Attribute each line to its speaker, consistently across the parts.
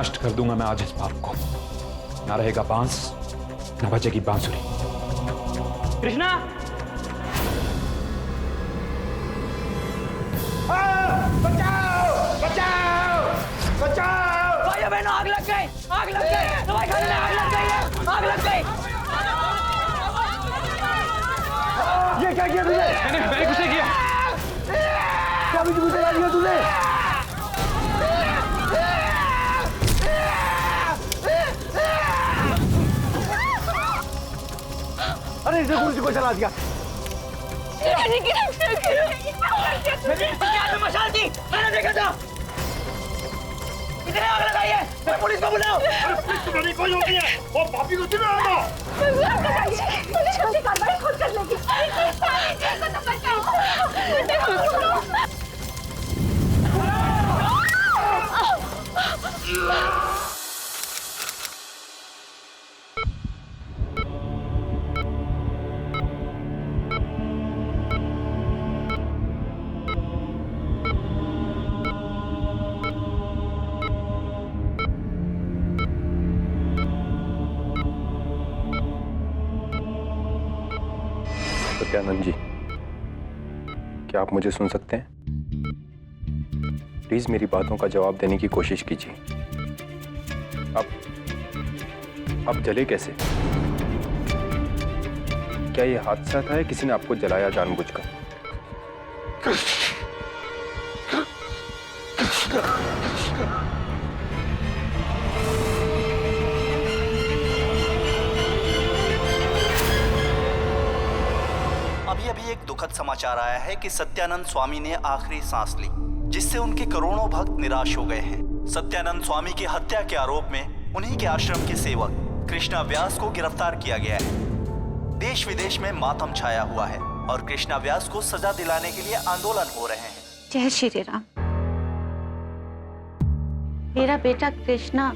Speaker 1: नष्ट कर दूंगा मैं आज इस पाप को। ना रहेगा बांस, ना बजेगी बांसुरी।
Speaker 2: कृष्णा!
Speaker 3: बचाओ! बचाओ! बचाओ!
Speaker 2: भाइयों बहनों, आग लग गई! आग लग गई! दवाई खाने में आग लग गई है! आग लग गई!
Speaker 3: ये क्या किया तूने?
Speaker 1: मैंने कुछ नहीं किया।
Speaker 3: स्वामी जी को जला दिया तूने? अरे इसे कुर्सी को जला दिया।
Speaker 2: मैंने मशाल थी, मैंने देखा था। किसने आग लगाई है? मैं पुलिस को बुलाओ।
Speaker 3: पुलिस को बुलाने कोई होती है? वो पापी को तुम्हें आना।
Speaker 4: पुलिस अपनी कार्रवाई खुद कर लेगी।
Speaker 5: सत्यानंद जी, क्या आप मुझे सुन सकते हैं? प्लीज मेरी बातों का जवाब देने की कोशिश कीजिए। आप जले कैसे? क्या ये हादसा था या किसी ने आपको जलाया जानबूझकर?
Speaker 6: अभी एक दुखद समाचार आया है कि सत्यानंद स्वामी ने आखिरी सांस ली, जिससे उनके करोड़ों भक्त निराश हो गए हैं। सत्यानंद स्वामी की हत्या के आरोप में उन्हीं के आश्रम के सेवक कृष्णा व्यास को गिरफ्तार किया गया है। देश विदेश में मातम छाया हुआ है और कृष्णा व्यास को सजा दिलाने के लिए आंदोलन हो रहे हैं।
Speaker 4: जय श्री राम। मेरा बेटा कृष्णा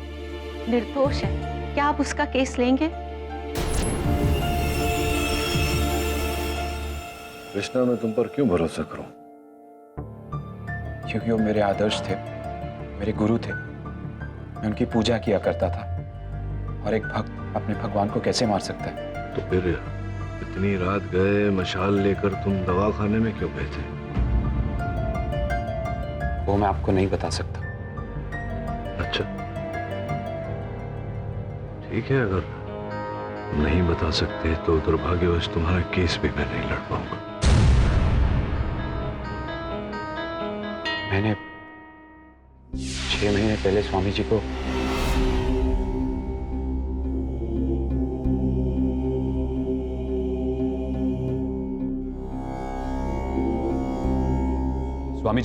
Speaker 4: निर्दोष है, क्या आप उसका केस लेंगे?
Speaker 7: कृष्णा, मैं तुम पर क्यों भरोसा करूं?
Speaker 1: क्योंकि वो मेरे आदर्श थे, मेरे गुरु थे। मैं उनकी पूजा किया करता था। और एक भक्त अपने भगवान को कैसे मार सकता है?
Speaker 7: तो फिर इतनी रात गए मशाल लेकर तुम दवाखाने में क्यों गए थे?
Speaker 1: वो मैं आपको नहीं बता सकता।
Speaker 7: अच्छा, ठीक है। अगर नहीं बता सकते तो दुर्भाग्यवश तुम्हारा केस भी मैं नहीं लड़ पाऊंगा।
Speaker 1: मैंने 6 महीने पहले स्वामी जी को स्वामी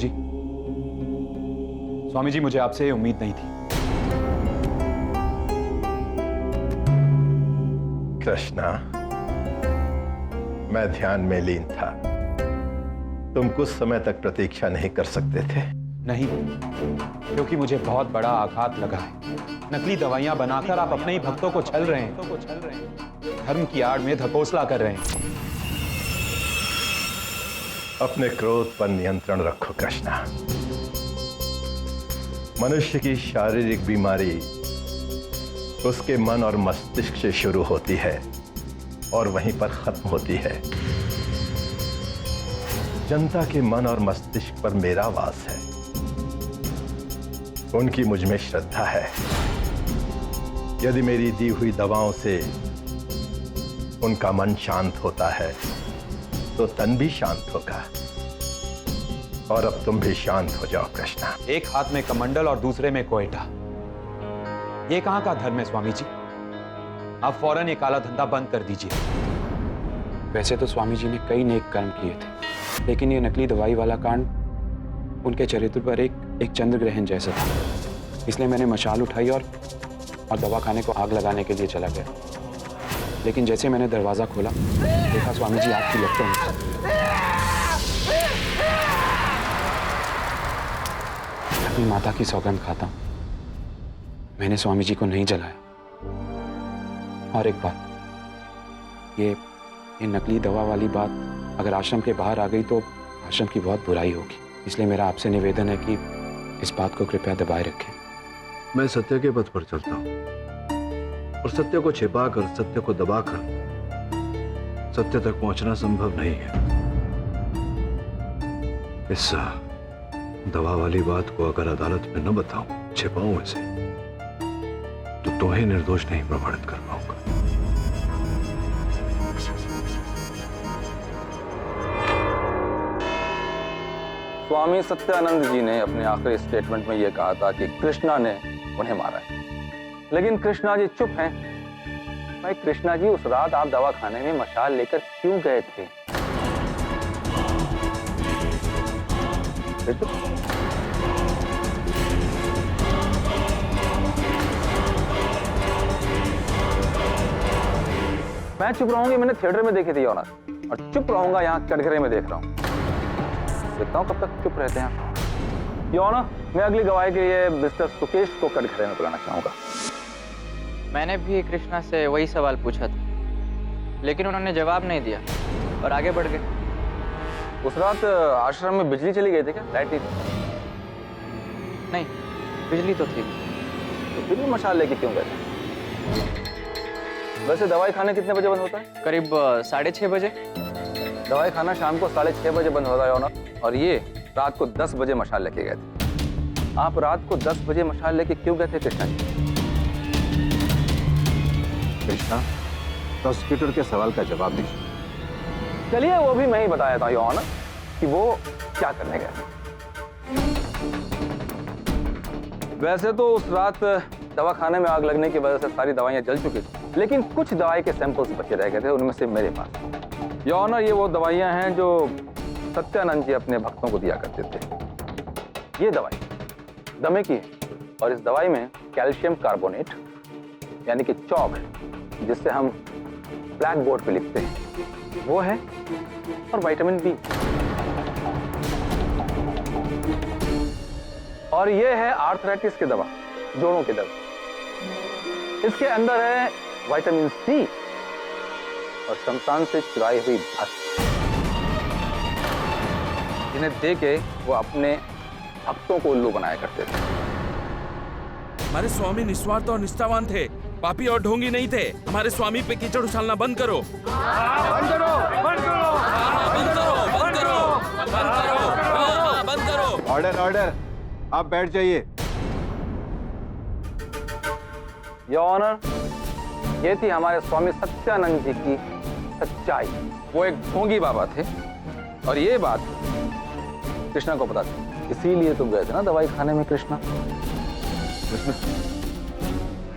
Speaker 1: जी मुझे आपसे उम्मीद नहीं थी।
Speaker 3: कृष्णा, मैं ध्यान में लीन था। तुम कुछ समय तक प्रतीक्षा नहीं कर सकते थे?
Speaker 1: नहीं, क्योंकि मुझे बहुत बड़ा आघात लगा है। नकली दवाइयां बनाकर आप अपने ही भक्तों को छल रहे हैं। धर्म की आड़ में धकोसला कर रहे हैं।
Speaker 3: अपने क्रोध पर नियंत्रण रखो कृष्णा। मनुष्य की शारीरिक बीमारी उसके मन और मस्तिष्क से शुरू होती है और वहीं पर खत्म होती है। जनता के मन और मस्तिष्क पर मेरा वास है। उनकी मुझ में श्रद्धा है। यदि मेरी दी हुई दवाओं से उनका मन शांत होता है तो तन भी शांत होगा। और अब तुम भी शांत हो जाओ कृष्णा।
Speaker 1: एक हाथ में कमंडल और दूसरे में कोयटा, ये कहां का धर्म है स्वामी जी? आप फौरन ये काला धंधा बंद कर दीजिए। वैसे तो स्वामी जी ने कई नेक कर्म किए थे, लेकिन ये नकली दवाई वाला कांड उनके चरित्र पर एक चंद्र ग्रहण जैसा था। इसलिए मैंने मशाल उठाई और दवाखाने को आग लगाने के लिए चला गया। लेकिन जैसे मैंने दरवाजा खोला, देखा स्वामी जी आग की लपटों में। अपनी माता की सौगंध खाता हूं, मैंने स्वामी जी को नहीं जलाया। और एक बात, ये नकली दवा वाली बात अगर आश्रम के बाहर आ गई तो आश्रम की बहुत बुराई होगी। इसलिए मेरा आपसे निवेदन है कि इस बात को कृपया दबाए रखें।
Speaker 7: मैं सत्य के पथ पर चलता हूं और सत्य को छिपाकर, सत्य को दबाकर सत्य तक पहुंचना संभव नहीं है। इस दवा वाली बात को अगर अदालत में न बताऊं, छिपाऊं इसे, तो तुम्हें निर्दोष नहीं प्रमाणित कर पाऊंगा।
Speaker 8: स्वामी सत्यानंद जी ने अपने आखिरी स्टेटमेंट में यह कहा था कि कृष्णा ने उन्हें मारा है, लेकिन कृष्णा जी चुप हैं। भाई कृष्णा जी, उस रात आप दवाखाने में मशाल लेकर क्यों गए थे? मैं चुप रहूंगी, मैंने थिएटर में देखी थी ऑनर, और चुप रहूंगा यहाँ कटघरे में देख रहा हूँ। देखता हूँ कब तक चुप रहते हैं। ऑनर, मैं अगली गवाही के लिए मिस्टर सुकेश को कटघरे में बुलाना चाहूंगा।
Speaker 2: मैंने भी कृष्णा से वही सवाल पूछा था, लेकिन उन्होंने जवाब नहीं दिया और आगे बढ़ गए।
Speaker 8: उस रात आश्रम में बिजली चली गई थी क्या? लाइट नहीं थी?
Speaker 2: नहीं, बिजली तो थी।
Speaker 8: तो फिर भी मशाल लेके क्यों गए थे? वैसे दवाई खाना कितने बजे बंद होता है?
Speaker 2: करीब 6:30 बजे।
Speaker 8: दवाई खाना शाम को 6:30 बजे बंद होता है ऑनर, और ये रात को 10 बजे मशाल लेके गए थे। आप रात को 10 बजे मशाल लेके क्यों गए थे कृष्णा जी?
Speaker 5: कृष्णा, प्रोसिक्यूटर के सवाल का जवाब दीजिए।
Speaker 8: चलिए, वो भी मैं ही बताया था ऑनर कि वो क्या करने गए। वैसे तो उस रात दवाखाने में आग लगने की वजह से सारी दवाइयां जल चुकी थी, लेकिन कुछ दवाई के सैंपल्स बचे रह गए थे, उनमें से मेरे पास। या ऑनर, ये वो दवाइयां हैं जो सत्यानंद जी अपने भक्तों को दिया करते थे। ये दवाई दमे की है, और इस दवाई में कैल्शियम कार्बोनेट यानी कि चौक, जिससे हम ब्लैक बोर्ड पे लिखते हैं, वो है, और विटामिन बी। और ये है आर्थराइटिस की दवा, जोड़ों की दवा। इसके अंदर है विटामिन सी और शमशान से चुराई हुई भस्म, जिन्हें दे के वो अपने भक्तों को उल्लू बनाया करते थे।
Speaker 9: हमारे स्वामी निस्वार्थ और निष्ठावान थे, पापी और ढोंगी नहीं थे। हमारे स्वामी पे कीचड़ उछालना बंद करो। बंद करो, बंद करो, बंद करो, बंद करो, बंद करो, बंद करो।
Speaker 5: ऑर्डर, ऑर्डर, आप बैठ जाइए।
Speaker 8: योर ऑनर, ये थी हमारे स्वामी सत्यानंद जी की सच्चाई। वो एक ढोंगी बाबा थे, और ये बात कृष्णा को पता थी, इसीलिए तुम गए थे ना दवाई खाने में कृष्णा।
Speaker 5: कृष्णा,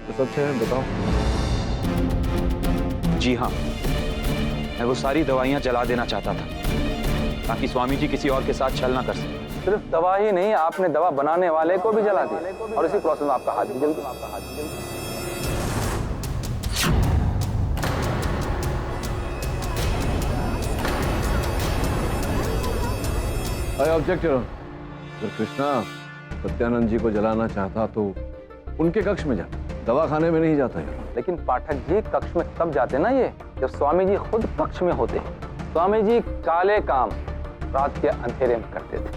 Speaker 5: तो सब है, बताओ।
Speaker 1: जी हाँ, मैं वो सारी दवाइयां जला देना चाहता था, ताकि स्वामी जी किसी और के साथ छल ना कर सके।
Speaker 8: सिर्फ दवा ही नहीं, आपने दवा बनाने वाले को भी जला दिया, और इसी प्रोसेस में आपका हाथ भी जल गया।
Speaker 5: I object your honour. अगर कृष्णा सत्यानंद जी को जलाना चाहता तो उनके कक्ष में जाता, दवाखाने में नहीं जाता यार।
Speaker 8: लेकिन पाठक जी, कक्ष में तब जाते ना ये, जब स्वामी जी खुद कक्ष में होते। स्वामी जी काले काम रात के अंधेरे में करते थे।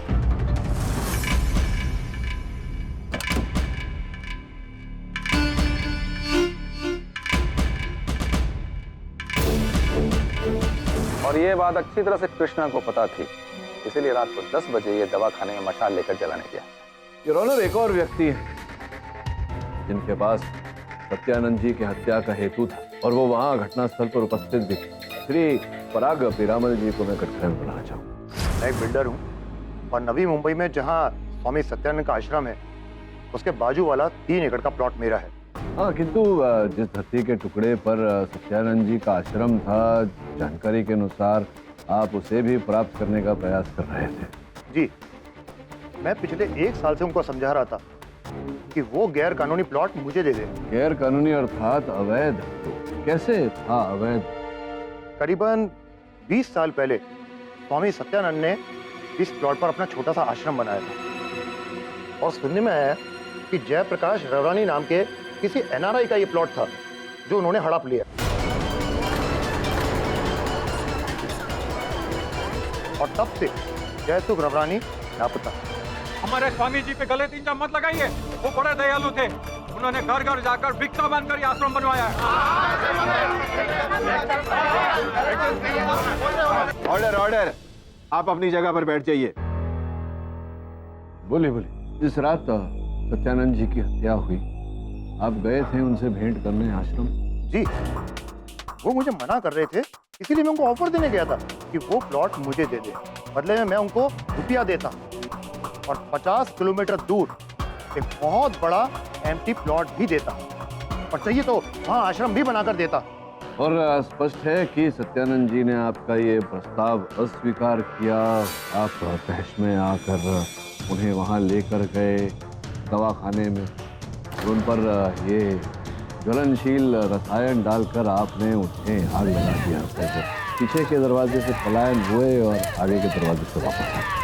Speaker 8: और ये बात अच्छी तरह से कृष्णा को पता थी, इसीलिए रात को 10 बजे ये दवाखाने में मशाल लेकर जलाने गया।
Speaker 5: योर ऑनर, एक और व्यक्ति है जिनके पास सत्यानंद जी की हत्या का हेतु था, और वो वहां घटनास्थल पर उपस्थित भी थे। श्री पराग पीरामल जी को मैं कटघरे में बुलाना चाहूँ।
Speaker 10: मैं एक बिल्डर हूँ, और नवी मुंबई में जहाँ स्वामी सत्यानंद का आश्रम है, उसके बाजू वाला 3 एकड़ का प्लॉट मेरा है।
Speaker 5: हाँ, किंतु जिस धरती के टुकड़े पर सत्यानंद जी का आश्रम था, जानकारी के अनुसार आप उसे भी प्राप्त करने का प्रयास कर रहे थे।
Speaker 10: जी, मैं पिछले 1 साल से उनको समझा रहा था कि वो गैर कानूनी प्लॉट मुझे दे दे।
Speaker 5: गैर कानूनी अर्थात अवैध? कैसे था अवैध?
Speaker 10: करीबन 20 साल पहले स्वामी सत्यानंद ने इस प्लॉट पर अपना छोटा सा आश्रम बनाया था, और सुनने में आया कि जयप्रकाश रवरानी नाम के किसी NRI का ये प्लॉट था जो उन्होंने हड़प लिया, और तब से जयसुख रवरानी लापता।
Speaker 8: हमारे स्वामी जी पे गलत इल्जाम मत लगाइए। वो बड़े दयालु थे, उन्होंने घर घर जाकर भिक्षा मांगकर ये आश्रम बनवाया है।
Speaker 11: ऑर्डर ऑर्डर, आप अपनी जगह पर बैठ जाइए।
Speaker 5: बोलिए बोलिए। जिस रात सत्यानंद जी की हत्या हुई, आप गए थे उनसे भेंट करने आश्रम?
Speaker 10: जी, वो मुझे मना कर रहे थे, इसीलिए मैं उनको ऑफर देने गया था कि वो प्लॉट मुझे दे दे, बदले में मैं उनको रुपया देता और 50 किलोमीटर दूर एक बहुत बड़ा एम्प्टी प्लॉट भी देता, और चाहिए तो वहाँ आश्रम भी बनाकर देता।
Speaker 5: और स्पष्ट है कि सत्यानंद जी ने आपका ये प्रस्ताव अस्वीकार किया। आप तहश में आकर उन्हें वहाँ लेकर गए दवाखाने में, और उन पर ये ज्वलनशील रसायन डालकर आपने उन्हें आग लगा दिया। पीछे के दरवाजे से पलायन हुए और आगे के दरवाजे से वापस आए।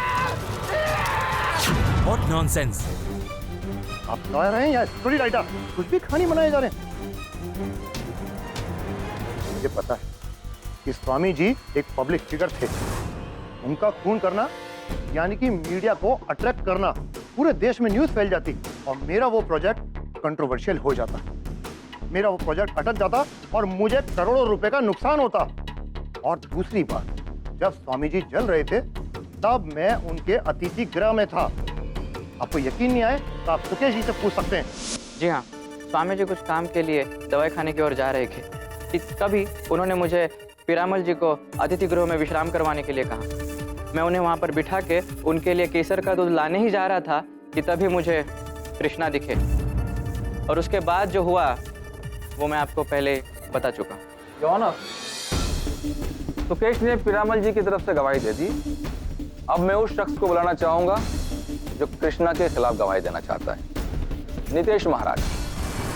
Speaker 9: What nonsense!
Speaker 10: आप लॉयर हैं या स्टोरी राइटर, कुछ भी कहानी बनाए जा रहे हैं। मुझे पता है कि स्वामी जी एक पब्लिक फिगर थे। उनका खून करना यानी कि मीडिया को अट्रैक्ट करना, पूरे देश में न्यूज़ फैल जाती और मेरा वो प्रोजेक्ट कंट्रोवर्शियल हो जाता, मेरा वो प्रोजेक्ट अटक जाता और मुझे करोड़ों रुपए का नुकसान होता। और दूसरी बात, जब स्वामी जी जल रहे थे तब मैं उनके अतिथि गृह में था। आपको यकीन नहीं आए तो आप सुकेश जी से पूछ सकते हैं।
Speaker 2: जी हाँ, स्वामी जी कुछ काम के लिए दवाई खाने की ओर जा रहे थे कि तभी उन्होंने मुझे पीरामल जी को अतिथि गृह में विश्राम करवाने के लिए कहा। मैं उन्हें वहाँ पर बिठा के उनके लिए केसर का दूध लाने ही जा रहा था कि तभी मुझे कृष्णा दिखे, और उसके बाद जो हुआ वो मैं आपको पहले बता चुका हूँ।
Speaker 8: योर ऑनर, सुकेश ने पीरामल जी की तरफ से गवाही दे दी। अब मैं उस शख्स को बुलाना चाहूंगा जो कृष्णा के खिलाफ गवाही देना चाहता है, नितेश महाराज।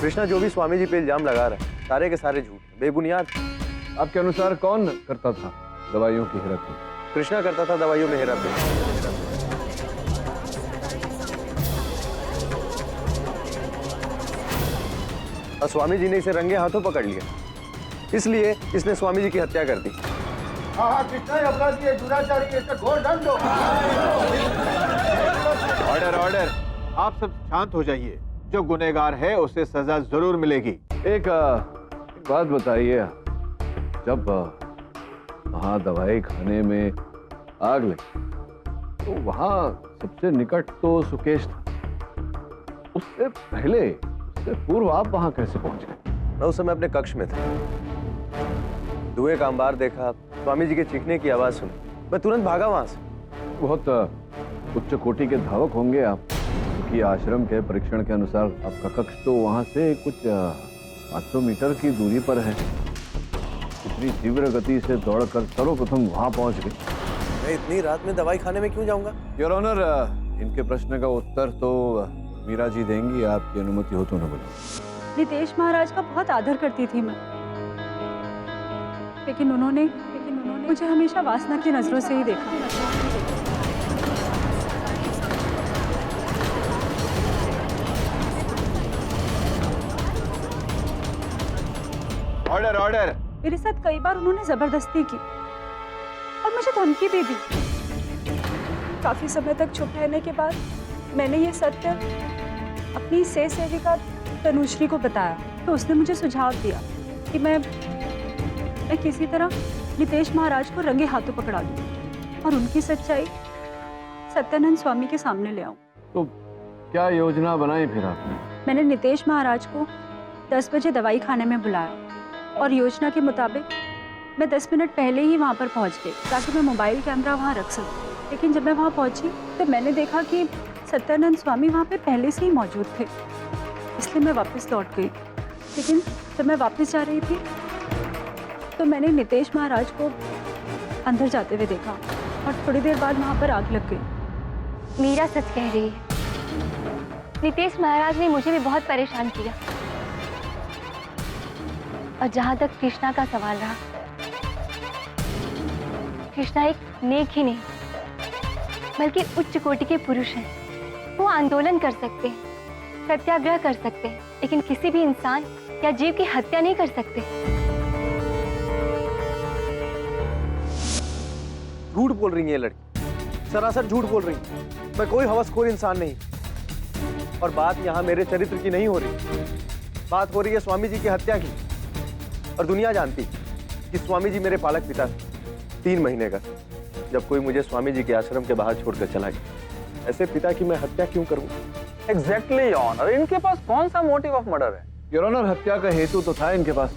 Speaker 11: कृष्णा जो भी स्वामी जी पे इल्जाम लगा रहा है, सारे के सारे झूठ, बेबुनियाद।
Speaker 5: आपके अनुसार कौन करता था दवाइयों की हेराफेरी?
Speaker 11: कृष्णा करता था दवाइयों में हेराफेरी। और स्वामी जी ने इसे रंगे हाथों पकड़ लिया, इसलिए इसने स्वामी जी की हत्या कर दी। ऑर्डर ऑर्डर, आप सब शांत हो जाइए। जो गुनहगार है उसे सजा जरूर मिलेगी।
Speaker 5: एक बात बताइए, जब वहाँ दवाई खाने में आग लगी तो वहाँ सबसे निकट तो सुकेश था। उससे पहले, उससे पूर्व आप वहाँ कैसे पहुँच गए?
Speaker 11: मैं उस समय अपने कक्ष में था, धुएं का अंबार देखा, स्वामी जी के चीखने की आवाज सुनी, मैं तुरंत भागा वहां से।
Speaker 5: बहुत उच्च कोटि के धावक होंगे आप, क्योंकि आश्रम के परीक्षण के अनुसार आपका कक्ष तो वहां से कुछ 500 मीटर की दूरी पर है। इतनी तीव्र गति से दौड़कर सर्वप्रथम वहां पहुंच गए।
Speaker 11: मैं इतनी रात में दवाई खाने में क्यों जाऊंगा?
Speaker 5: योर ऑनर, इनके प्रश्न का उत्तर तो मीरा जी देंगी, आपकी अनुमति हो तो न बोलो।
Speaker 4: नितेश महाराज का बहुत आदर करती थी मैं, लेकिन उन्होंने मुझे हमेशा वासना की नजरों से ही देखा।
Speaker 11: Order order.
Speaker 4: मेरे साथ कई बार उन्होंने जबरदस्ती की और मुझे धमकी भी दी। काफी समय तक चुप रहने के बाद मैंने ये सत्य अपनी सेविका तनुश्री को बताया, तो उसने मुझे सुझाव दिया कि मैं किसी तरह नितेश महाराज को रंगे हाथों पकड़ा दूं और उनकी सच्चाई सत्यानंद स्वामी के सामने ले आऊं।
Speaker 5: तो क्या योजना बनाई फिर आपने?
Speaker 4: मैंने नितेश महाराज को 10 बजे दवाई खाने में बुलाया और योजना के मुताबिक मैं 10 मिनट पहले ही वहां पर पहुंच गई ताकि मैं मोबाइल कैमरा वहां रख सकूं। लेकिन जब मैं वहां पहुंची तो मैंने देखा कि सत्यानंद स्वामी वहां पे पहले से ही मौजूद थे, इसलिए मैं वापस लौट गई। लेकिन जब मैं वापस जा रही थी तो मैंने नितेश महाराज को अंदर जाते हुए देखा और थोड़ी देर बाद वहां पर आग लग गई।
Speaker 12: मीरा सच कह रही है, नितेश महाराज ने मुझे भी बहुत परेशान किया। और जहां तक कृष्णा का सवाल रहा, कृष्णा एक नेक ही नहीं बल्कि उच्च कोटि के पुरुष हैं। वो आंदोलन कर सकते हैं, सत्याग्रह कर सकते हैं, लेकिन किसी भी इंसान या जीव की हत्या नहीं कर सकते।
Speaker 11: झूठ बोल रही है ये लड़की, सरासर झूठ बोल रही है। मैं कोई हवसखोर इंसान नहीं। और बात यहाँ मेरे चरित्र की नहीं हो रही, बात हो रही है स्वामी जी की हत्या की। और दुनिया जानती कि स्वामी जी मेरे पालक पिता थे। 3 महीने का जब कोई मुझे स्वामी जी के आश्रम के बाहर छोड़कर चला गया। ऐसे पिता की मैं हत्या क्यों करूं?
Speaker 8: एग्जैक्टली योर ऑनर, इनके पास कौन सा मोटिव ऑफ मर्डर है?
Speaker 5: योर ऑनर, हत्या का हेतु तो था इनके पास।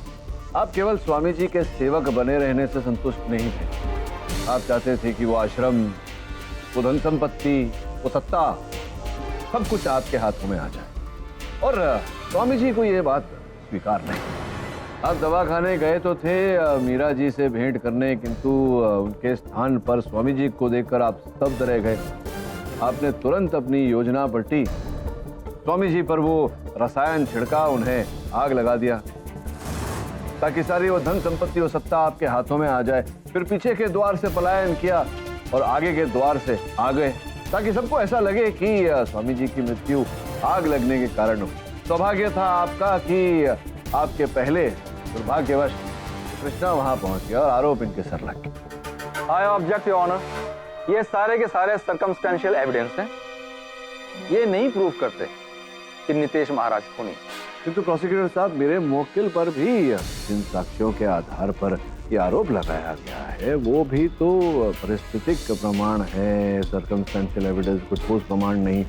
Speaker 5: आप केवल स्वामी जी के सेवक बने रहने से संतुष्ट नहीं थे। आप चाहते थे कि वो आश्रम, वो धन संपत्ति, वो सत्ता, सब कुछ आपके हाथों में आ जाए। और स्वामी जी को ये बात स्वीकार नहीं। आप दवाखाने गए तो थे मीरा जी से भेंट करने, किंतु उनके स्थान पर स्वामी जी को देखकर आप स्तब्ध रह गए। आपने तुरंत अपनी योजना पलटी, स्वामी जी पर वो रसायन छिड़का, उन्हें आग लगा दिया ताकि सारी वो धन संपत्ति और सत्ता आपके हाथों में आ जाए। फिर पीछे के द्वार से पलायन किया और आगे के द्वार से आ गए ताकि सबको ऐसा लगे कि स्वामी जी की मृत्यु आग लगने के कारण हो। सौभाग्य था आपका कि आपके पहले दुर्भाग्यवश कृष्णा वहां पहुंच गया और आरोप इनके सर लग गया।
Speaker 8: आई ऑब्जेक्ट योर ऑनर, ये सारे के सारे सर्कमस्टेंशियल एविडेंस हैं। ये नहीं प्रूव करते कि नितेश महाराज खूनी।
Speaker 5: किंतु प्रोसिक्यूटर साहब, मेरे मौकिल पर भी जिन साक्ष्यों के आधार पर ये आरोप लगाया गया है वो भी तो परिस्थितिक प्रमाण है, सर्कमस्टेंशियल एविडेंस, कुछ ठोस प्रमाण नहीं।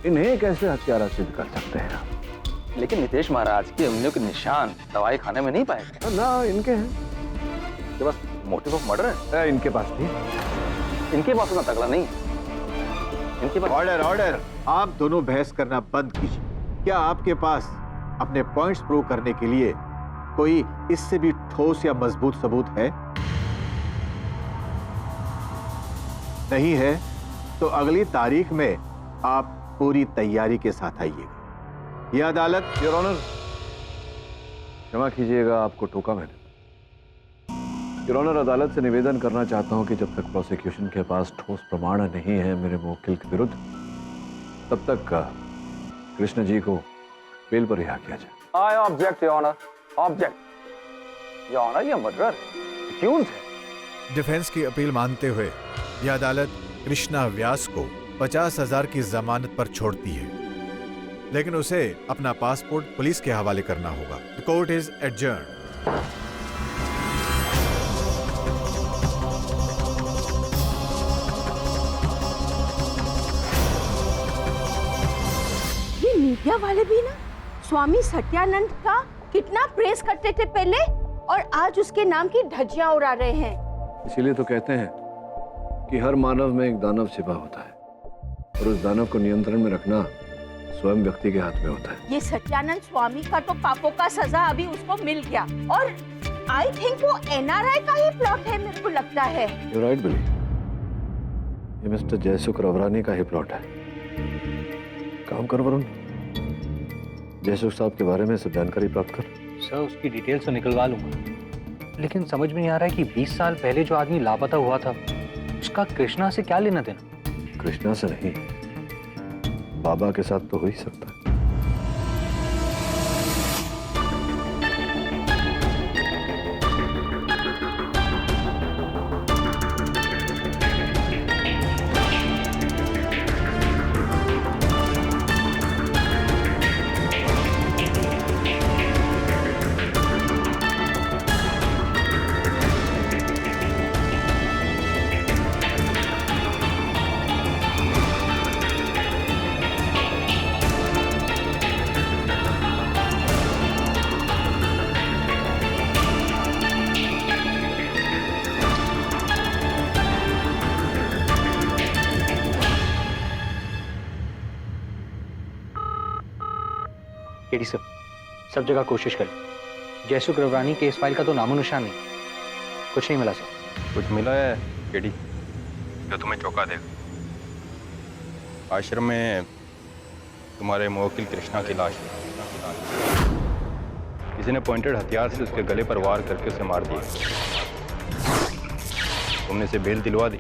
Speaker 5: इन्हें कैसे हत्यारा सिद्ध कर सकते हैं आप?
Speaker 8: लेकिन नितेश महाराज की उंगलियों के निशान दवाई खाने में नहीं पाए गए
Speaker 5: ना, इनके हैं।
Speaker 8: इनके पास मोटिव ऑफ मर्डर है।
Speaker 5: इनके पास भी।
Speaker 8: इनके पास उतना तगड़ा नहीं है। इनके पास
Speaker 13: ऑर्डर, ऑर्डर। आप दोनों बहस करना बंद कीजिए। क्या आपके पास अपने पॉइंट्स प्रूव करने के लिए कोई इससे भी ठोस या मजबूत सबूत है? नहीं है तो अगली तारीख में आप पूरी तैयारी के साथ आइएगा। यह अदालत।
Speaker 5: योर ऑनर, क्षमा कीजिएगा, आपको टोका मैंने। योर ऑनर, अदालत से निवेदन करना चाहता हूं कि जब तक प्रोसिक्यूशन के पास ठोस प्रमाण नहीं है मेरे मुवक्किल के विरुद्ध, तब तक कृष्ण जी को बेल पर रिहा किया जाए।
Speaker 8: I object your honour, object your honour, ये मर्डरर एक्यूज्ड है।
Speaker 14: डिफेंस की अपील मानते हुए यह अदालत कृष्णा व्यास को 50,000 की जमानत पर छोड़ती है, लेकिन उसे अपना पासपोर्ट पुलिस के हवाले करना होगा। The court is adjourned.
Speaker 15: ये मीडिया वाले भी ना स्वामी सत्यानंद का कितना प्रेस करते थे पहले, और आज उसके नाम की धज्जियां उड़ा रहे हैं।
Speaker 5: इसीलिए तो कहते हैं कि हर मानव में एक दानव छिपा होता है और उस दानव को नियंत्रण में रखना स्वयं व्यक्ति के हाथ में होता है।
Speaker 15: ये सत्यानंद स्वामी का तो पापों का सजा अभी उसको मिल गया, और आई थिंक वो एनआरआई का ही प्लॉट है, मेरे को लगता है।
Speaker 5: You're right, बिली। ये मिस्टर जयसुख रवरानी का ही प्लॉट है। काम कर वरुण, जयसुख साहब के बारे में सब जानकारी प्राप्त कर।
Speaker 16: सर, उसकी डिटेल्स तो निकलवा लूंगा, लेकिन समझ में नहीं आ रहा है कि 20 साल पहले जो आदमी लापता हुआ था उसका कृष्णा से क्या लेना देना।
Speaker 5: कृष्णा से नहीं, बाबा के साथ तो हो ही सकता है।
Speaker 16: केडी सर, सब जगह कोशिश करें। जयसुख रवरानी केस फाइल का तो नामो निशान नहीं, कुछ नहीं मिला सर।
Speaker 17: कुछ मिला है केडी जो तुम्हें चौंका देगा? आश्रम में तुम्हारे मुवक्किल कृष्णा की लाश है। किसी ने पॉइंटेड हथियार से उसके गले पर वार करके उसे मार दिया। तुमने इसे बेल दिलवा दी,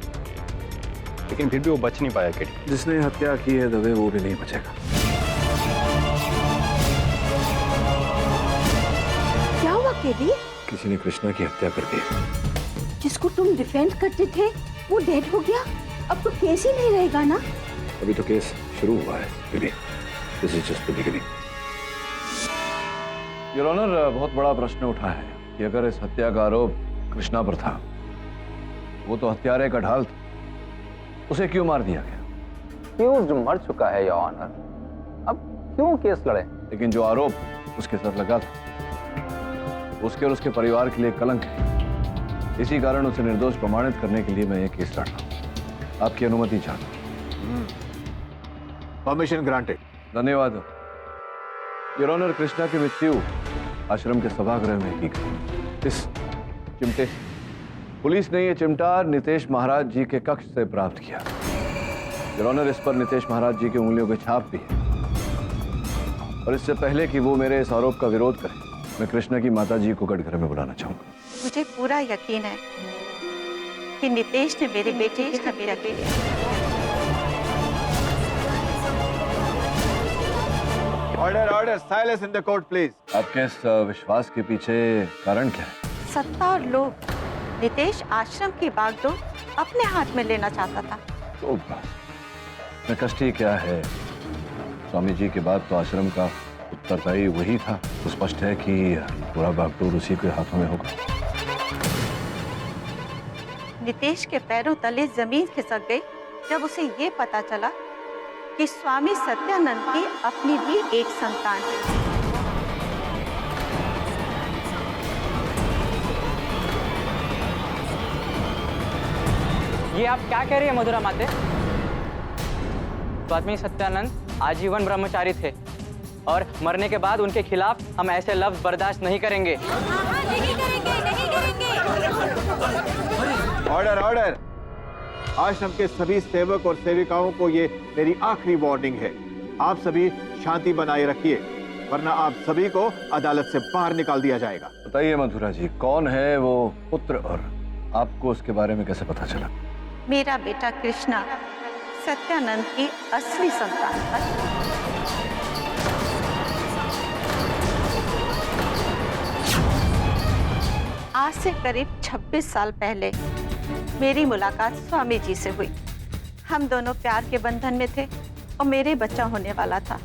Speaker 17: लेकिन फिर भी वो बच नहीं पाया केडी।
Speaker 5: जिसने हत्या की है दबे वो भी नहीं बचेगा।
Speaker 15: क्या हुआ केडी?
Speaker 5: किसी ने कृष्णा की हत्या कर दी।
Speaker 15: जिसको तुम डिफेंड करते थे वो डेड हो गया, अब तो केस ही नहीं रहेगा ना?
Speaker 7: अभी तो केस शुरू हुआ है, this is just the beginning.
Speaker 5: Your honour, बहुत बड़ा प्रश्न उठा है कि अगर इस हत्या का आरोप कृष्णा पर था, वो तो हत्यारे का ढाल था, उसे क्यों मार दिया गया?
Speaker 8: क्यों जो मर चुका है योर ऑनर, अब क्यों केस लड़े?
Speaker 5: लेकिन जो आरोप उसके सर लगा था, उसके और उसके परिवार के लिए कलंक है। इसी कारण उसे निर्दोष प्रमाणित करने के लिए मैं ये केस लड़ रहा हूं। आपकी अनुमति चाहता हूं।
Speaker 13: Permission granted.
Speaker 5: धन्यवाद योर ऑनर। कृष्णा की मृत्यु आश्रम के सभागृह में की गई। इस चिमटे पुलिस ने यह चिमटा नितेश महाराज जी के कक्ष से प्राप्त किया। योर ऑनर, इस पर नितेश महाराज जी की उंगलियों के छाप भी है। और इससे पहले कि वो मेरे इस आरोप का विरोध करें, मैं कृष्णा की माता जी को कटघरे में बुलाना चाहूंगा।
Speaker 15: मुझे पूरा यकीन है कि नितेश ने मेरे बेटे की हत्या की है।
Speaker 13: Order order, silence in the court please.
Speaker 5: आपके इस विश्वास के पीछे कारण क्या है?
Speaker 15: सत्ता और लोभ। नितेश आश्रम की बागडोर अपने हाथ में लेना चाहता था।
Speaker 5: तो मैं कष्टी क्या है, स्वामी जी के बाद तो आश्रम का उत्तरदायी वही था, तो स्पष्ट है कि पूरा बागडोर उसी के हाथों में होगा।
Speaker 15: नितेश के पैरों तले जमीन खिसक गई जब उसे ये पता चला कि स्वामी सत्यानंद की अपनी भी एक संतान है।
Speaker 2: ये आप क्या कह रही है मधुरा माते? स्वामी सत्यानंद आजीवन ब्रह्मचारी थे और मरने के बाद उनके खिलाफ हम ऐसे लफ्ज बर्दाश्त नहीं करेंगे।
Speaker 13: Order order. आश्रम के सभी सेवक और सेविकाओं को ये मेरी आखिरी वार्निंग है। आप सभी शांति बनाए रखिए, वरना आप सभी को अदालत से बाहर निकाल दिया जाएगा।
Speaker 5: बताइए मधुरा जी, कौन है वो पुत्र और आपको उसके बारे में कैसे पता चला?
Speaker 15: मेरा बेटा कृष्णा सत्यानंद की असली संतान था। आज से करीब 26 साल पहले मेरी मुलाकात स्वामी जी से हुई। हम दोनों प्यार के बंधन में थे और मेरे बच्चा होने वाला था।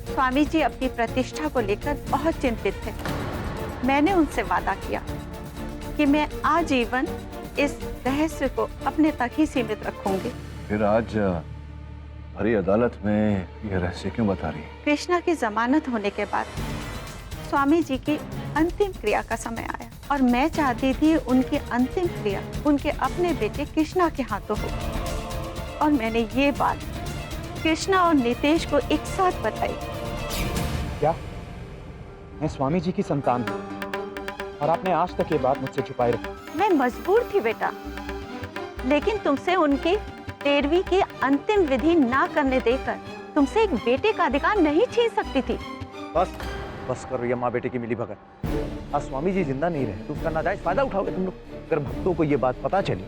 Speaker 15: स्वामी जी अपनी प्रतिष्ठा को लेकर बहुत चिंतित थे। मैंने उनसे वादा किया कि मैं आजीवन इस रहस्य को अपने तक ही सीमित रखूंगी।
Speaker 5: फिर आज भरी अदालत में यह रहस्य क्यों बता रही है?
Speaker 15: कृष्णा की जमानत होने के बाद स्वामी जी की अंतिम क्रिया का समय आया और मैं चाहती थी उनकी अंतिम क्रिया उनके अपने बेटे कृष्णा के हाथों हो। और मैंने ये बात कृष्णा और नितेश को एक साथ बताई।
Speaker 1: क्या मैं स्वामी जी की संतान हूँ और आपने आज तक ये बात मुझसे छुपाई रखी?
Speaker 15: मैं मजबूर थी बेटा, लेकिन तुमसे उनकी 13वीं की अंतिम विधि ना करने देकर तुमसे एक बेटे का अधिकार नहीं छीन सकती थी।
Speaker 11: बस बस करो ये माँ बेटे की मिली भगत। आज स्वामी जी जिंदा नहीं रहे तो उसका नाजायज फायदा उठाओगे तुम लोग। अगर भक्तों को ये बात पता चली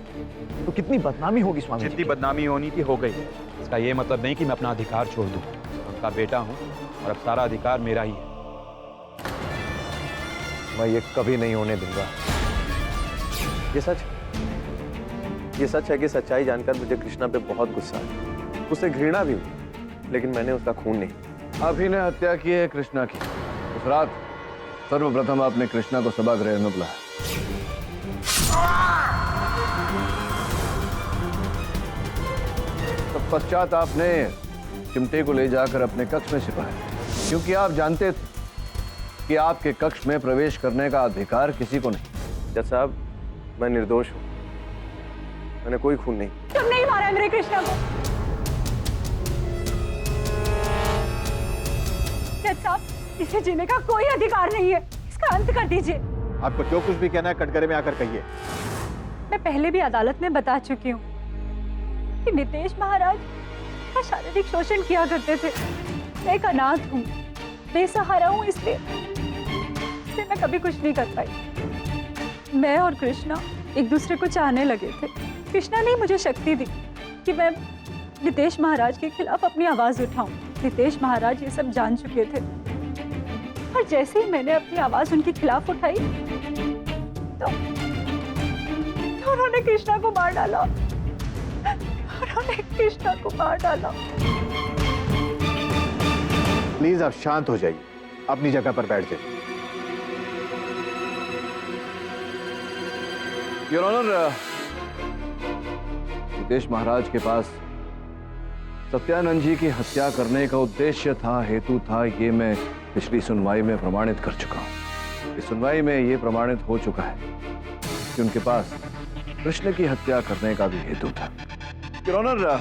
Speaker 11: तो कितनी बदनामी होगी स्वामी जी।
Speaker 1: जितनी बदनामी होनी थी हो गई। इसका ये मतलब नहीं कि मैं अपना अधिकार छोड़ दूं। उनका बेटा हूं और अब सारा अधिकार मेरा ही है।
Speaker 11: मैं ये कभी नहीं होने दूंगा। ये सच है कि सच्चाई जानकर मुझे कृष्णा पे बहुत गुस्सा है, उससे घृणा भी हुई, लेकिन मैंने उसका खून नहीं।
Speaker 5: आप ही ने हत्या की है कृष्णा की। उस रात सर्वप्रथम आपने कृष्णा को सभागृह में बुलाया। तत्पश्चात आपने चिमटे को ले जाकर अपने कक्ष में छिपाया, क्योंकि आप जानते थे कि आपके कक्ष में प्रवेश करने का अधिकार किसी को नहीं।
Speaker 11: जज साहब, मैं निर्दोष हूं, मैंने कोई खून नहीं।
Speaker 4: तुम नहीं मारा मेरे कृष्णा को। जज साहब, इसे जीने का कोई अधिकार नहीं है, इसका अंत कर दीजिए।
Speaker 13: आपको जो कुछ भी कहना है कटघरे में आकर कहिए।
Speaker 4: मैं पहले भी अदालत में बता चुकी हूँ कि नितेश महाराज का शारीरिक शोषण किया करते थे। मैं एक अनाथ हूँ, बेसहारा हूँ, इसलिए मैं कभी कुछ नहीं कर पाई। मैं और कृष्णा एक दूसरे को चाहने लगे थे। कृष्णा ने मुझे शक्ति दी कि मैं नितेश महाराज के खिलाफ अपनी आवाज उठाऊं। नितेश महाराज ये सब जान चुके थे और जैसे ही मैंने अपनी आवाज उनके खिलाफ उठाई तो उन्होंने कृष्णा को मार डाला।
Speaker 15: उन्होंने कृष्णा को मार डाला।
Speaker 13: प्लीज आप शांत हो जाइए, अपनी जगह पर बैठ जाइए।
Speaker 5: योर ऑनर, नितेश महाराज के पास सत्यानंद जी की हत्या करने का उद्देश्य था, हेतु था, ये मैं पिछली सुनवाई में प्रमाणित कर चुका हूं। इस सुनवाई में ये प्रमाणित हो चुका है कि उनके पास कृष्ण की हत्या करने का भी हेतु था। योर ऑनर,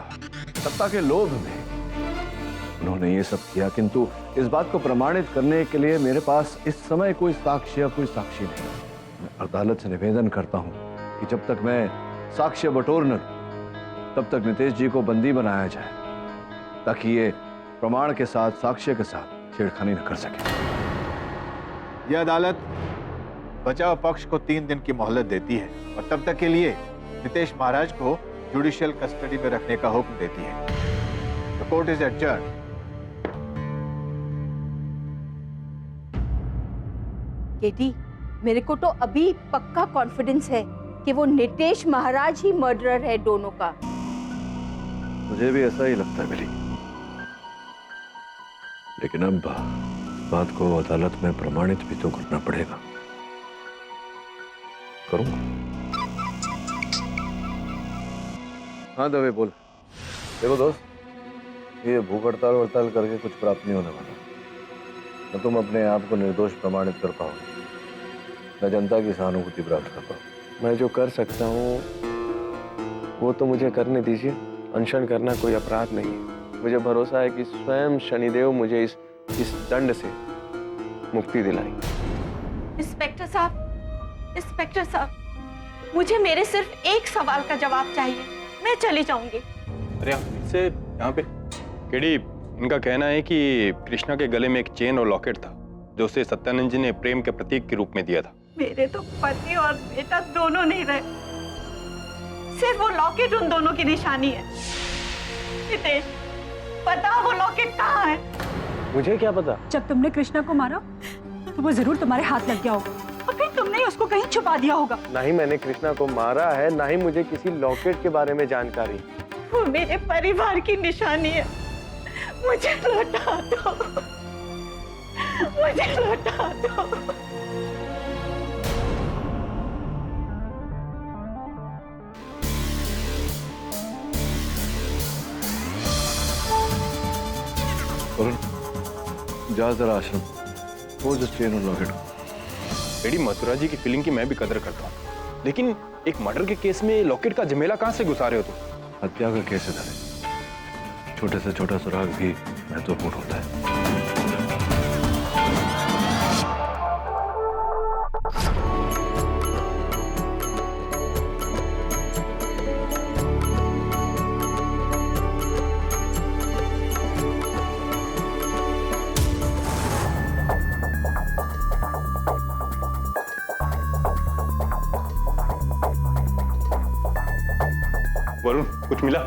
Speaker 5: सत्ता के लोभ में उन्होंने ये सब किया, किंतु इस बात को प्रमाणित करने के लिए मेरे पास इस समय कोई साक्ष्य या कोई साक्षी नहीं। मैं अदालत से निवेदन करता हूं कि जब तक मैं साक्ष्य बटोर न तब तक नितेश जी को बंदी बनाया जाए, ताकि ये प्रमाण के साथ, साक्ष्य के साथ छेड़खानी न कर सके।
Speaker 13: यह अदालत बचाव पक्ष को 3 दिन की मोहलत देती है और तब तक के लिए नितेश महाराज को जुडिशियल कस्टडी में रखने का हुक्म देती है। The court is adjourn.
Speaker 15: Katie, मेरे को तो अभी पक्का कॉन्फिडेंस है कि वो नितेश महाराज ही मर्डरर है दोनों का।
Speaker 5: मुझे भी ऐसा ही लगता है बिली, लेकिन अब बात को अदालत में प्रमाणित भी तो करना पड़ेगा। करूंगा। हाँ दवे बोल। देखो दोस्त, ये भूख हड़ताल वड़ताल करके कुछ प्राप्त नहीं होने वाला। न तुम अपने आप को निर्दोष प्रमाणित कर पाओगे, न जनता की सहानुभूति प्राप्त कर पाओगे।
Speaker 11: मैं जो कर सकता हूँ वो तो मुझे करने दीजिए। अनशन करना कोई अपराध नहीं है। मुझे भरोसा है कि स्वयं शनिदेव मुझे इस दंड से मुक्ति दिलाएंगे।
Speaker 15: इंस्पेक्टर साहब, मुझे मेरे सिर्फ एक सवाल का जवाब चाहिए, मैं चली जाऊंगी।
Speaker 17: अरे आप इससे यहाँ पे केडी, इनका कहना है कि कृष्णा के गले में एक चेन और लॉकेट था जो उसे सत्यानंद जी ने प्रेम के प्रतीक के रूप में दिया था।
Speaker 15: मेरे तो पति और बेटा दोनों नहीं रहे, सिर्फ वो लॉकेट उन दोनों की निशानी है। नितेश, पता वो लॉकेट कहाँ है?
Speaker 11: मुझे क्या पता?
Speaker 4: जब तुमने कृष्णा को मारा तो वो जरूर तुम्हारे हाथ लग गया होगा और फिर तुमने उसको कहीं छुपा दिया होगा।
Speaker 11: ना ही मैंने कृष्णा को मारा है, ना ही मुझे किसी लॉकेट के बारे में जानकारी।
Speaker 15: वो मेरे परिवार की निशानी है, मुझे लौटा दो, मुझे लौटा दो।
Speaker 5: जा जरा आश्रम, वो जो चेन और लॉकेट।
Speaker 17: केडी, मथुरा जी की फीलिंग की मैं भी कदर करता हूँ, लेकिन एक मर्डर के केस में लॉकेट का झमेला कहाँ से घुसा रहे हो तुम?
Speaker 5: हत्या का केस है धरे, छोटे से छोटा सुराग भी महत्वपूर्ण होता है।
Speaker 17: वरुण, कुछ मिला?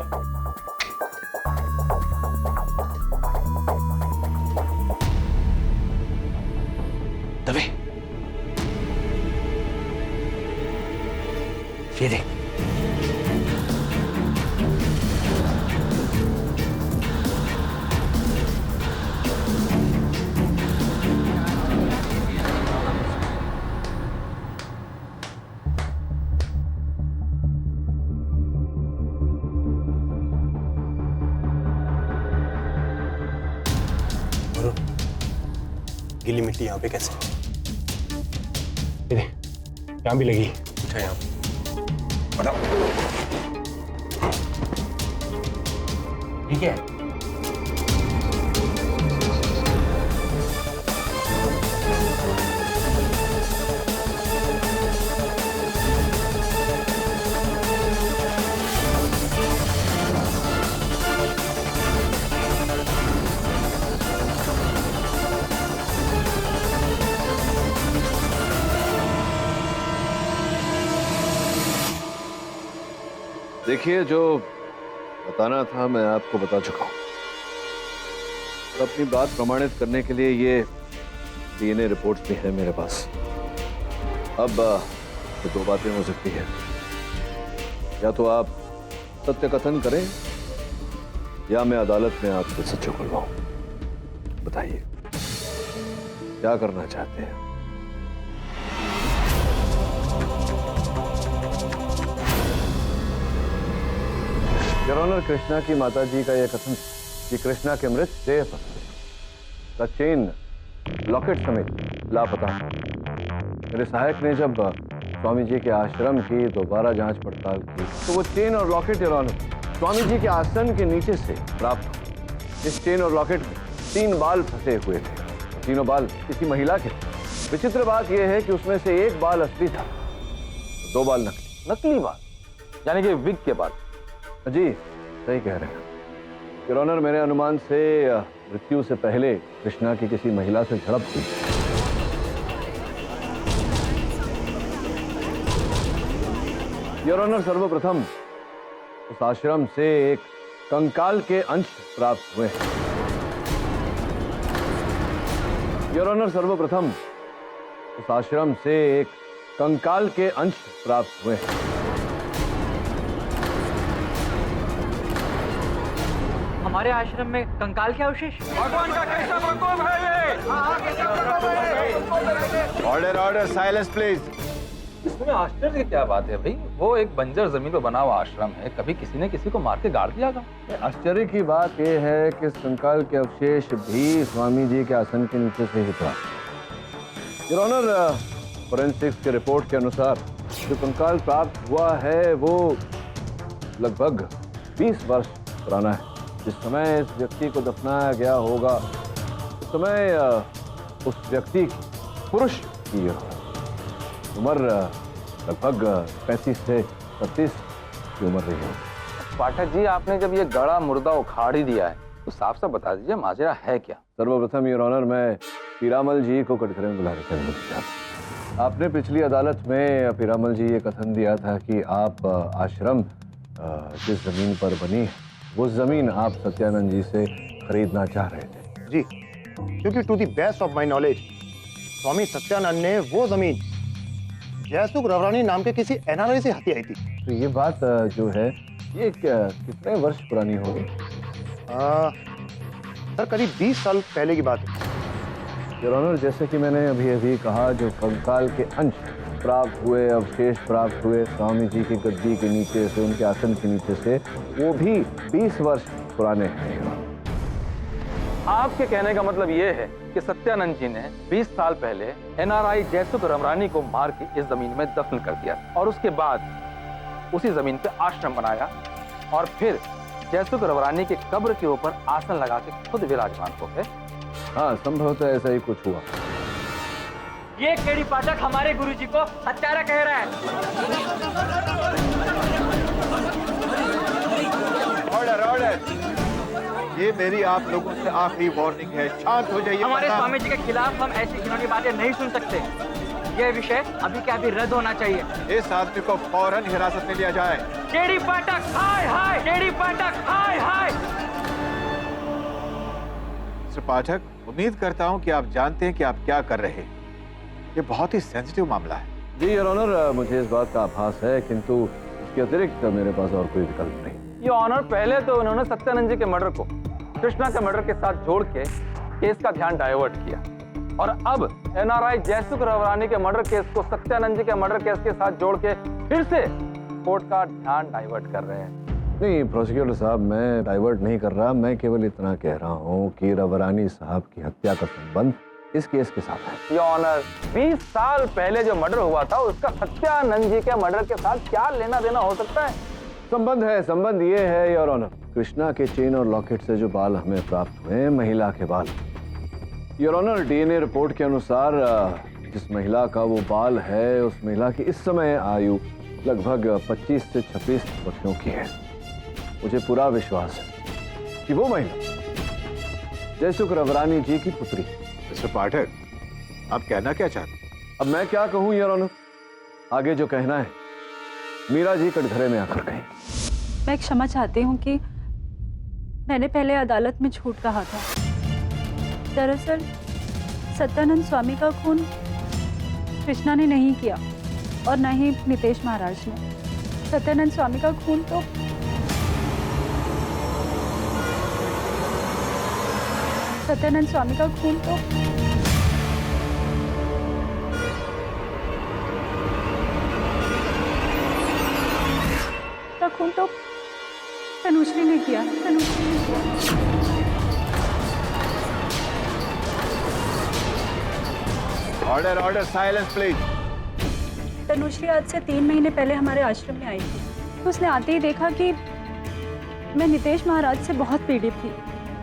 Speaker 1: दवे, ये देख।
Speaker 17: गीली मिट्टी यहाँ पे कैसे? यहाँ भी लगी। अच्छा, यहाँ बताओ। ठीक है।
Speaker 5: देखिए, जो बताना था मैं आपको बता चुका हूं। और अपनी बात प्रमाणित करने के लिए ये डीएनए रिपोर्ट्स भी है मेरे पास। अब तो 2 बातें हो सकती है, या तो आप सत्य कथन करें या मैं अदालत में आपसे सच उगलवाऊं? बताइए, क्या करना चाहते हैं? योर ऑनर, कृष्णा की माताजी का यह कथन कि कृष्णा के मृतदेह पर का चेन लॉकेट समेत लापता है। मेरे सहायक ने जब स्वामी जी के आश्रम की दोबारा जांच पड़ताल की तो वो चेन और locket your honour Swami ji के आसन के नीचे से प्राप्त हुए। इस चेन और लॉकेट में 3 बाल फंसे हुए थे। तीनों बाल किसी महिला के थे। विचित्र बात यह है कि उसमें से एक बाल असली था, 2 बाल नकली।
Speaker 8: नकली बाल, यानी कि विग के बाल।
Speaker 5: जी सही कह रहे हैं योर ऑनर। मेरे अनुमान से मृत्यु से पहले कृष्णा की किसी महिला से झड़प हुई। योर ऑनर, सर्वप्रथम उस आश्रम से एक कंकाल के अंश प्राप्त हुए हैं। योर ऑनर, सर्वप्रथम उस आश्रम से एक कंकाल के अंश प्राप्त हुए हैं।
Speaker 2: हमारे आश्रम में कंकाल के अवशेष?
Speaker 8: भगवान का कैसा प्रकोप है ये?
Speaker 13: Order order, silence please.
Speaker 8: इसमें आश्चर्य की क्या बात है भाई? वो एक बंजर जमीन पर बना हुआ आश्रम है, कभी किसी ने किसी को मार के गाड़ दिया था।
Speaker 5: आश्चर्य की बात यह है कि इस कंकाल के अवशेष भी स्वामी जी के आसन के नीचे से ही प्राप्त। योर ऑनर, फोरेंसिक्स के रिपोर्ट के अनुसार जो कंकाल प्राप्त हुआ है वो लगभग 20 वर्ष पुराना है। जिस समय इस व्यक्ति को दफनाया गया होगा उस समय उस व्यक्ति की, पुरुष की उम्र लगभग 35 से 36 की उम्र रही है।
Speaker 8: पाठक जी, आपने जब ये गड़ा मुर्दा उखाड़ ही दिया है तो साफ साफ बता दीजिए माजरा है क्या?
Speaker 5: सर्वप्रथम योर ऑनर, मैं पीरामल जी को कटघरे में बुलाने की अनुमति चाहता हूं। आपने पिछली अदालत में पीरामल जी ये कथन दिया था कि आप आश्रम जिस जमीन पर बनी है वो जमीन आप सत्यानंद जी से खरीदना चाह रहे थे।
Speaker 10: जी, क्योंकि to the best of my knowledge Swami Satyananda ने वो जमीन जयसुख रवरानी नाम के किसी एनआरआई से हथियाई थी।
Speaker 5: तो ये बात जो है ये कितने वर्ष पुरानी होगी?
Speaker 10: सर करीब 20 साल पहले की बात है।
Speaker 5: योर ऑनर, जैसे कि मैंने अभी कहा, जो कंकाल के अंश प्राप्त हुए, अवशेष प्राप्त हुए स्वामी जी की गद्दी के नीचे से, उनके आसन के नीचे से, वो भी 20 वर्ष पुराने हैं।
Speaker 8: आपके कहने का मतलब ये है कि सत्यानंद जी ने 20 साल पहले एनआरआई जयसुख रमरानी को मार के इस जमीन में दफन कर दिया और उसके बाद उसी जमीन पे आश्रम बनाया और फिर जयसुख रमरानी के कब्र के ऊपर आसन लगा के खुद विराजमान हो गए।
Speaker 5: हाँ, संभवतः ऐसा ही कुछ हुआ।
Speaker 2: ये केडी पाठक हमारे गुरुजी को हत्यारा कह रहा है।
Speaker 13: ऑर्डर ऑर्डर, ये मेरी आप लोगों से आखिरी वार्निंग है, शांत हो जाइए।
Speaker 2: हमारे स्वामी जी के खिलाफ हम ऐसी घिनौनी बातें नहीं सुन सकते। ये विषय अभी के अभी रद्द होना चाहिए।
Speaker 13: इस आदमी को फौरन हिरासत में लिया जाए।
Speaker 2: केडी पाठक हाय हाय, केडी पाठक हाय हाय।
Speaker 13: मिस्टर पाठक, उम्मीद करता हूं कि आप जानते हैं कि आप क्या कर रहे हैं। ये बहुत ही सेंसिटिव मामला है।
Speaker 5: जी योर ऑनर, मुझे इस बात का आभास है, किंतु इसके अतिरिक्त मेरे पास और कोई विकल्प नहीं।
Speaker 8: ये ऑनर, पहले तो उन्होंने सत्यानंद जी के मर्डर को कृष्णा के मर्डर के साथ जोड़ के केस का ध्यान डाइवर्ट किया और अब एनआरआई जयसुख रवरानी के मर्डर केस को सत्यानंद जी के मर्डर केस के साथ जोड़ के फिर से कोर्ट का ध्यान डाइवर्ट कर रहे हैं।
Speaker 5: नहीं प्रोसिक्यूटर साहब, मैं डाइवर्ट नहीं कर रहा। मैं केवल इतना कह रहा हूँ कि रवरानी साहब की हत्या का संबंध इस केस के साथ है।
Speaker 8: ये ऑनर, 20 साल पहले जो मर्डर हुआ था उसका सत्यानंद जी के मर्डर के साथ क्या लेना देना हो सकता है?
Speaker 5: संबंध है। संबंध ये है योर ऑनर, कृष्णा के चेन और लॉकेट से जो बाल हमें प्राप्त हुए, महिला के बाल। योर ऑनर, डीएनए रिपोर्ट के अनुसार जिस महिला का वो बाल है, उस महिला की इस समय आयु लगभग 25 से 26 वर्षों की है। मुझे पूरा विश्वास है कि वो महिला जयसुख रवरानी जी की पुत्री।
Speaker 13: मिस्टर पाठक, आप कहना क्या चाहते?
Speaker 5: अब मैं क्या कहूं योर ऑनर, आगे जो कहना है मीरा जी कटघरे में आकर कहें।
Speaker 4: मैं क्षमा चाहती हूँ कि मैंने पहले अदालत में झूठ कहा था। दरअसल सत्यानंद स्वामी का खून कृष्णा ने नहीं किया और न ही नितेश महाराज ने। सत्यानंद स्वामी का खून तो सत्यानंद स्वामी का खून तो तनुश्री ने किया।
Speaker 13: Order order, silence please.
Speaker 4: Tanushree आज से 3 महीने पहले हमारे आश्रम में आई थी। तो उसने आते ही देखा कि मैं नितेश महाराज से बहुत पीड़ित थी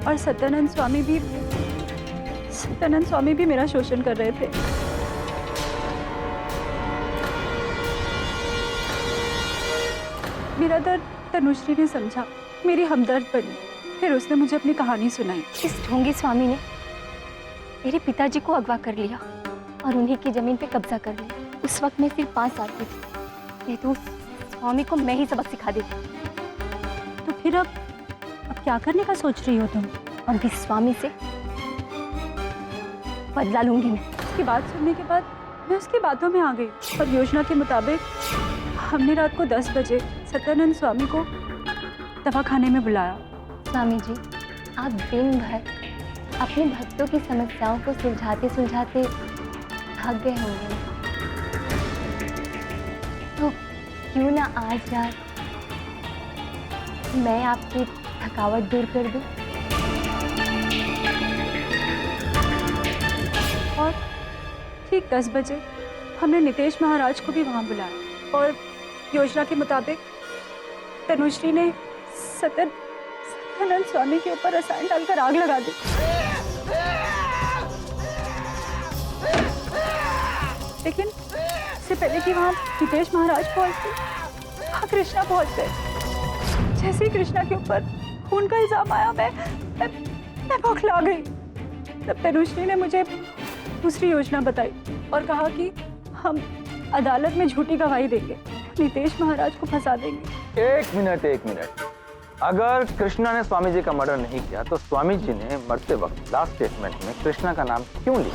Speaker 4: और सत्यानंद स्वामी भी मेरा शोषण कर रहे थे। मेरा दर्द तनुश्री ने समझा, मेरी हमदर्द बनी। फिर उसने मुझे अपनी कहानी सुनाई।
Speaker 12: इस ढोंगी स्वामी ने मेरे पिताजी को अगवा कर लिया और उन्हीं की जमीन पे कब्जा कर लिया। उस वक्त मैं सिर्फ 5 साल की थी। नहीं तो उस स्वामी को मैं ही सबक सिखा देती।
Speaker 4: तो फिर अब क्या करने का सोच रही हो तुम?
Speaker 12: अब इस स्वामी से बदला लूंगी मैं।
Speaker 4: उसकी बात सुनने के बाद मैं उसकी बातों में आ गई और योजना के मुताबिक हमने रात को 10 बजे सत्यानंद स्वामी को दवाखाने में बुलाया।
Speaker 12: स्वामी जी, आप दिन भर अपने भक्तों की समस्याओं को सुलझाते सुलझाते थक गए होंगे, तो क्यों ना आज रात मैं आपकी थकावट दूर कर दूं?
Speaker 4: और ठीक 10 बजे हमने नितेश महाराज को भी वहां बुलाया और योजना के मुताबिक तनुश्री ने सत्यानंद स्वामी के ऊपर रसायन डालकर आग लगा दी। लेकिन इससे पहले कि वहां नितेश महाराज पहुंचते, वहां कृष्णा पहुंच गए। जैसे ही कृष्णा के ऊपर खून का इल्जाम आया, मैं बौखला गई। तब तनुश्री ने मुझे दूसरी योजना बताई और कहा कि हम अदालत में झूठी गवाही देंगे, नितेश महाराज को फंसा देंगे।
Speaker 8: एक मिनट। अगर कृष्णा ने स्वामी जी का मर्डर नहीं किया तो स्वामी जी ने मरते वक्त लास्ट स्टेटमेंट में कृष्णा का नाम क्यों लिया?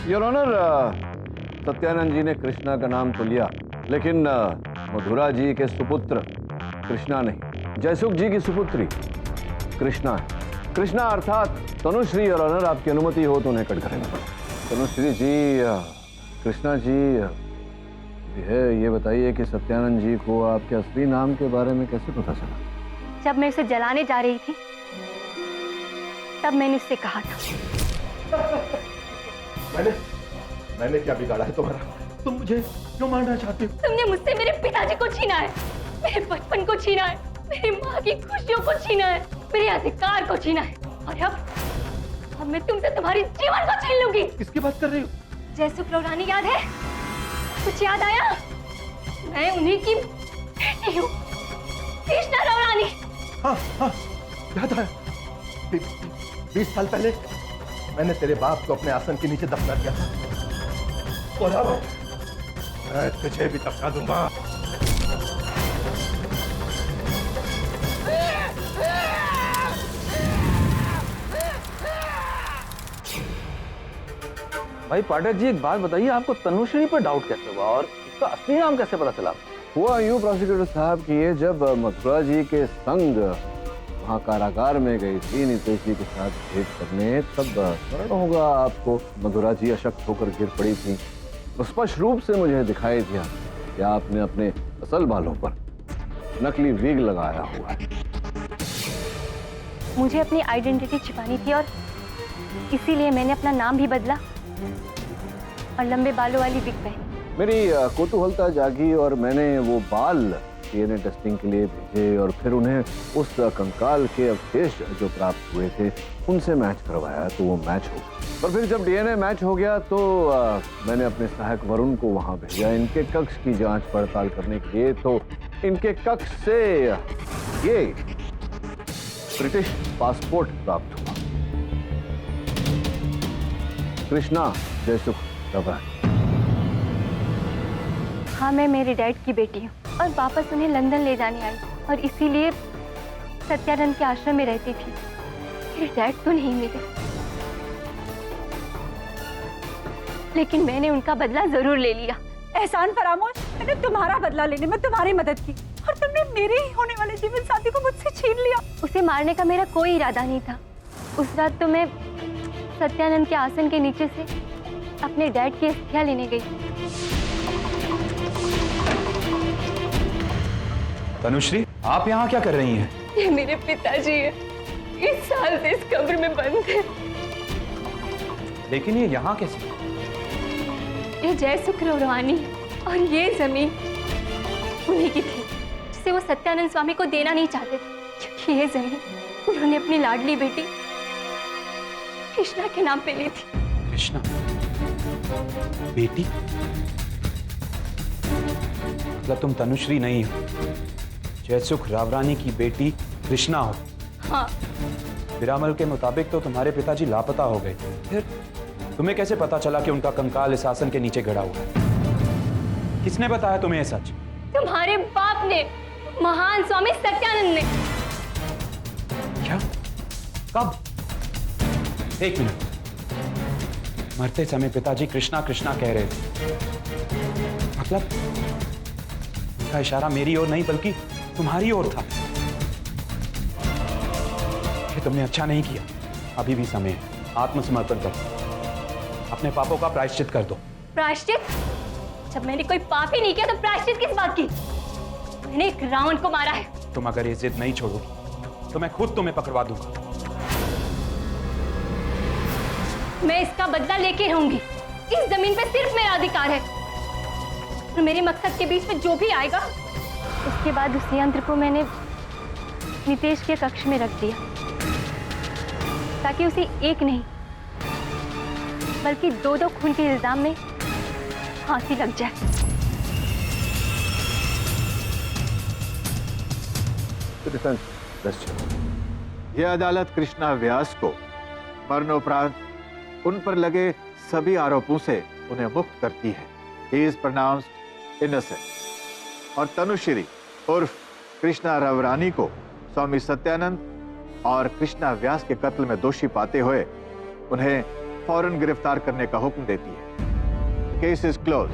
Speaker 5: योर ऑनर, सत्यानंद जी ने कृष्णा का नाम तो लिया, लेकिन मधुरा जी के सुपुत्र कृष्णा नहीं, जयसुख जी की सुपुत्री कृष्णा है। कृष्णा अर्थात तनुश्री। योर ऑनर, आपकी अनुमति हो तो उन्हें कटघरे में तनुश्री जी, कृष्णा जी है, ये बताइए कि सत्यानंद जी को आपके असली नाम के बारे में कैसे पता चला?
Speaker 12: जब मैं उसे जलाने जा रही थी तब मैंने उससे कहा था।
Speaker 3: मैंने क्या बिगाड़ा है तुम्हारा? तुम मुझे क्यों मारना चाहती हो?
Speaker 12: तुमने मुझसे मेरे पिताजी को छीना है, मेरे बचपन को छीना है, मेरी माँ की खुशियों को छीना है, मेरे अधिकार को छीना है, और अब मैं तुमसे तुम्हारी जीवन को छीन लूंगी।
Speaker 3: किसकी बात कर रही हो?
Speaker 12: जयसुख रौरानी याद है? कुछ याद आया? मैं उन्हीं की बेटी हूँ, कृष्णा रौरानी।
Speaker 3: हाँ, याद आया। 20 साल पहले मैंने तेरे बाप को अपने आसन के नीचे दफना किया था, और अब मैं तुझे भी दफना दूंगा।
Speaker 8: भाई पाठक जी, एक बात बताइए, आपको तनुश्री पर डाउट कैसे हुआ और उसका असली नाम कैसे पता चला?
Speaker 5: हुआ यूं प्रोसिक्यूटर साहब कि ये जब मथुरा जी के संग वहाँ कारागार में गई थी नितेश जी के साथ भेंट करने, तब स्मरण होगा आपको, मधुरा जी अशक्त होकर गिर पड़ी थी। तो स्पष्ट रूप से मुझे दिखाई दिया कि आपने अपने असल बालों पर नकली विग लगाया हुआ है।
Speaker 12: मुझे अपनी आइडेंटिटी छिपानी थी और इसीलिए मैंने अपना नाम भी बदला और लंबे बालों वाली विग पहनी।
Speaker 5: मेरी कौतूहलता जागी और मैंने वो बाल डीएनए टेस्टिंग के लिए भेजे और फिर उन्हें उस कंकाल के अवशेष जो प्राप्त हुए थे उनसे मैच करवाया, तो वो मैच हो गया। और फिर जब डीएनए मैच हो गया तो मैंने अपने सहायक वरुण को वहां भेजा इनके कक्ष की जांच पड़ताल करने के लिए। तो इनके कक्ष से ये ब्रिटिश पासपोर्ट प्राप्त हुआ। कृष्णा जयसुख रौरानी।
Speaker 12: हाँ, मैं मेरे डैड की बेटी हूँ और वापस उन्हें लंदन ले जाने आई और इसीलिए सत्यानंद के आश्रम में रहती थी। मेरे डैड तो नहीं मिले, लेकिन मैंने उनका बदला जरूर ले लिया।
Speaker 4: एहसान फरामोश, मैं मैंने तुम्हारा बदला लेने में तुम्हारी मदद की और तुमने मेरे ही होने वाले जीवन साथी को मुझसे छीन लिया।
Speaker 12: उसे मारने का मेरा कोई इरादा नहीं था। उस रात तो मैं सत्यानंद के आसन के नीचे से अपने डैड की अस्थियां लेने गई।
Speaker 1: तनुश्री, आप यहाँ क्या कर रही हैं?
Speaker 12: ये मेरे पिताजी है, इस साल से इस कब्र में बंद है।
Speaker 1: लेकिन ये यहाँ कैसे?
Speaker 12: ये जय सुख रवानी और ये जमीन उन्हीं की थी, जिसे वो सत्यानंद स्वामी को देना नहीं चाहते थे, क्योंकि ये जमीन उन्होंने अपनी लाडली बेटी कृष्णा के नाम पे ली थी।
Speaker 1: कृष्णा बेटी? मतलब तुम तनुश्री नहीं हो, जयसुख रावरानी की बेटी कृष्णा हो?
Speaker 12: हाँ।
Speaker 1: विरामल के मुताबिक तो तुम्हारे पिताजी लापता हो गए, फिर तुम्हें कैसे पता चला कि उनका कंकाल इस आसन के नीचे गड़ा हुआ है? किसने बताया तुम्हें ये सच?
Speaker 12: तुम्हारे बाप ने, महान स्वामी सत्यानंद ने।
Speaker 1: क्या? कब? एक मिनट। मरते समय पिताजी कृष्णा कृष्णा कह रहे थे, मतलब उनका इशारा मेरी ओर नहीं बल्कि तुम्हारी ओर था। ये तुमने अच्छा नहीं किया। अभी भी समय है, आत्मसमर्पण करो, अपने पापों का प्रायश्चित कर दो।
Speaker 12: प्रायश्चित? जब मैंने कोई पाप ही नहीं किया तो प्रायश्चित किस बात की? मैंने एक रावण को मारा है।
Speaker 1: तुम अगर ये जिद नहीं छोड़ोगी तो मैं खुद तुम्हें पकड़वा दूंगा।
Speaker 12: मैं इसका बदला लेके रहूंगी। इस जमीन पे सिर्फ मेरा अधिकार है और मेरे मकसद के बीच में जो भी आएगा, उसके बाद उस यंत्र को मैंने नितेश के कक्ष में रख दिया ताकि उसे एक नहीं बल्कि दो दो खून के इल्जाम में फांसी लग जाए।
Speaker 13: यह अदालत कृष्णा व्यास को मरणोपरांत उन पर लगे सभी आरोपों से उन्हें मुक्त करती है। He is pronounced innocent। और तनुश्री उर्फ कृष्णा रावरानी को स्वामी सत्यानंद और कृष्णा व्यास के कत्ल में दोषी पाते हुए उन्हें फौरन गिरफ्तार करने का हुक्म देती है। Case is close.